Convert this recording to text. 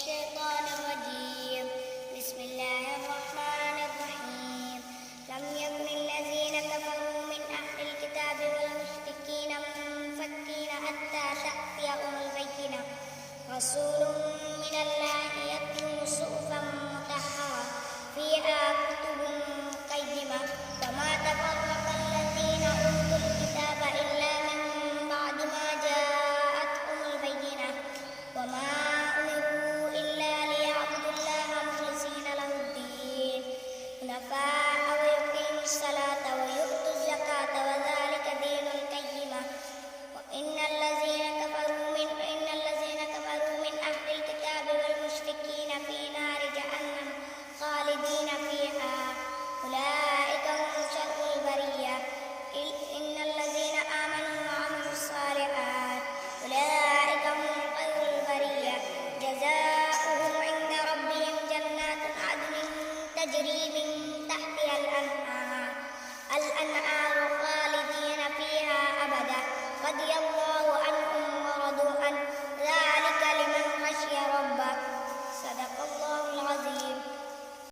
الشيطان الرجيم. بسم الله الرحمن الرحيم. لم يكن الذين كفروا من أهل الكتاب والمشركين منفكين حتى تأتيهم البينة رسول من الله يتلو صحفا مطهرة فيها كتب قيمة وما تفرق الذين أوتوا الكتاب إلا من بعد ما جاءتهم البينة وما أمروا إلا ليعبدوا الله مخلصين له الدين حنفاء ويقيموا الصلاة ويؤتوا الزكاة وذلك دين القيمة. وإن الذين كفروا من أهل الكتاب والمشركين في نار جهنم خالدين فيها أولئك هم شر البرية. إن الذين آمنوا وعملوا الصالحات أولئك هم خير البرية. جزاؤهم عند ربهم جنات عدن تجري من